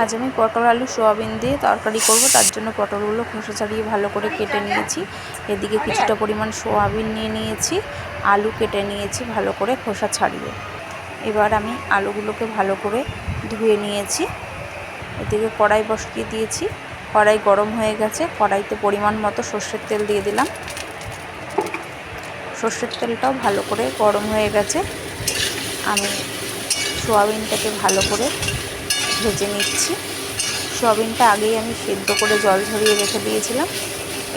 আজ আমি পটল আলু সোয়াবিন দিয়ে তরকারি করব। তার জন্য পটলগুলো খোসা ছাড়িয়ে ভালো করে কেটে নিয়েছি। এদিকে কিছুটা পরিমাণ সোয়াবিন নিয়ে নিয়েছি, আলু কেটে নিয়েছি ভালো করে খোসা ছাড়িয়ে। এবার আমি আলুগুলোকে ভালো করে ধুয়ে নিয়েছি। এদিকে কড়াই বসিয়ে দিয়েছি, কড়াই গরম হয়ে গেছে। কড়াইতে পরিমাণ মতো সর্ষের তেল দিয়ে দিলাম। সর্ষের তেলটাও ভালো করে গরম হয়ে গেছে। আমি সোয়াবিনটাকে ভালো করে ভেজে নিচ্ছি। সোয়াবিনটা আগেই আমি সেদ্ধ করে জল ঝরিয়ে রেখে দিয়েছিলাম।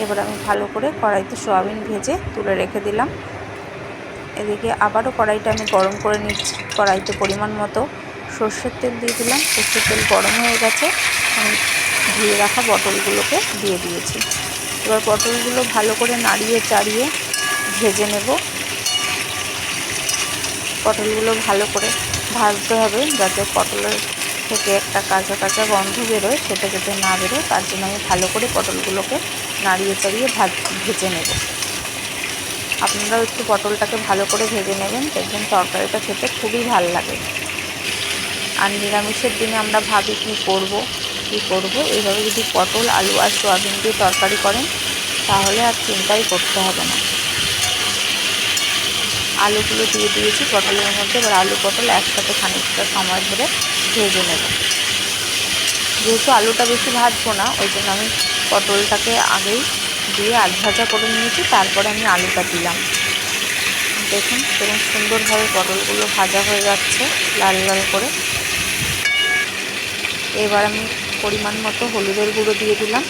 এবার আমি ভালো করে কড়াইতে সোয়াবিন ভেজে তুলে রেখে দিলাম। এদিকে আবারও কড়াইটা আমি গরম করে নিচ্ছি। কড়াইতে পরিমাণ মতো সর্ষের তেল দিয়ে দিলাম। সর্ষের তেল গরম হয়ে গেছে। আমি ধুয়ে রাখা পটলগুলোকে দিয়ে দিয়েছি। এবার পটলগুলো ভালো করে নাড়িয়ে চাড়িয়ে ভেজে নেব। পটলগুলো ভালো করে ভাজতে হবে, যাতে পটলের থেকে একটা কাঁচা কাঁচা গন্ধ বেরোয়, সেটা যাতে না বেরোয়। তার জন্য আমি ভালো করে পটলগুলোকে নাড়িয়ে চাড়িয়ে ভেজে নেব। আপনারাও একটু পটলটাকে ভালো করে ভেজে নেবেন, দেখবেন তরকারিটা খেতে খুবই ভালো লাগে। আর নিরামিষের দিনে আমরা ভাবি কী করব। এইভাবে যদি পটল আলু আর সোয়াবিন দিয়ে তরকারি করেন, তাহলে আর চিন্তাই করতে হবে না। আলুগুলো দিয়ে দিয়েছি পটলের মধ্যে। এবার আলু পটল একসাথে খানিকটা সময় ধরে ভেজে নেব। যেহেতু আলুটা বেশি ভাজবো না, ওই জন্য আমি পটলটাকে আগেই দিয়ে আধ ভাজা করে নিয়েছি, তারপরে আমি আলুটা দিলাম। দেখুন কেমন সুন্দরভাবে পটলগুলো ভাজা হয়ে যাচ্ছে লাল লাল করে। এবার আমি পরিমাণ মতো হলুদের গুঁড়ো দিয়ে দিলাম,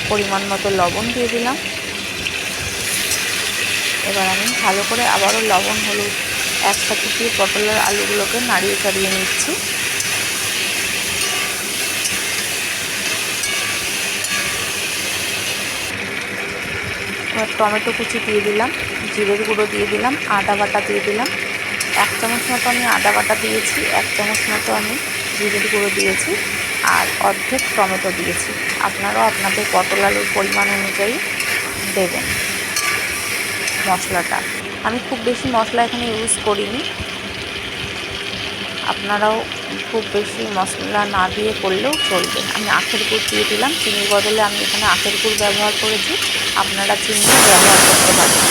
পরিমাণ মতো লবণ দিয়ে দিলাম। এবার আমি ভালো করে আবারও লবণ হলুদ একসাথে দিয়ে পটলের আলুগুলোকে নাড়িয়ে চাড়িয়ে নিচ্ছি। এবার টমেটো কুচি দিয়ে দিলাম, জিরের গুঁড়ো দিয়ে দিলাম, আদা বাটা দিয়ে দিলাম। 1 চামচ মতো আমি আদা বাটা দিয়েছি, 1 চামচ মতো আমি জিরের গুঁড়ো দিয়েছি, আর অর্ধেক টমেটো দিয়েছি। আপনারাও আপনাদের পটল আলুর পরিমাণ অনুযায়ী দেবেন মশলাটা। আমি খুব বেশি মশলা এখানে ইউজ করিনি। আপনারাও খুব বেশি মশলা না দিয়ে করলেও চলবে। আমি আখের গুড় দিয়ে দিলাম, চিনির বদলে আমি এখানে আখের গুড় ব্যবহার করেছি, আপনারা চিনিও ব্যবহার করতে পারেন।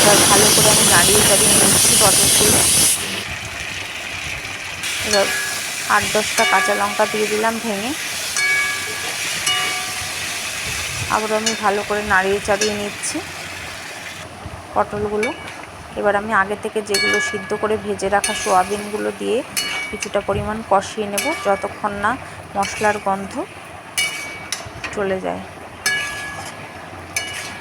এবার ভালো করে আমি নাড়িয়ে চাড়িয়ে নিচ্ছি পটলগুলো। এবার 8-10টা কাঁচা লঙ্কা দিয়ে দিলাম ভেঙে। আবার আমি ভালো করে নাড়িয়ে চাড়িয়ে নিচ্ছি পটলগুলো। এবার আমি আগে থেকে যেগুলো সিদ্ধ করে ভেজে রাখা সোয়াবিনগুলো দিয়ে কিছুটা পরিমাণ কষিয়ে নেব, যতক্ষণ না মশলার গন্ধ চলে যায়।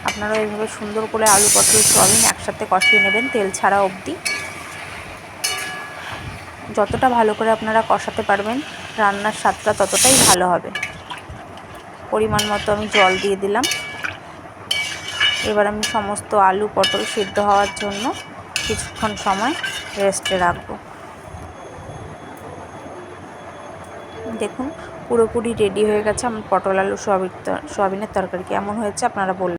আপনারা এইভাবে সুন্দর করে আলু পটল সোয়াবিন একসাথে কষিয়ে নেবেন তেল ছাড়া অবধি। যতটা ভালো করে আপনারা কষাতে পারবেন, রান্নার স্বাদটা ততটাই ভালো হবে। পরিমাণ মতো আমি জল দিয়ে দিলাম। এবার আমি সমস্ত আলু পটল সিদ্ধ হওয়ার জন্য কিছুক্ষণ সময় রেস্টে রাখবো। দেখুন পুরোপুরি রেডি হয়ে গেছে আমার পটল আলু সোয়াবিনের তরকারি। কেমন হয়েছে আপনারা বলবেন।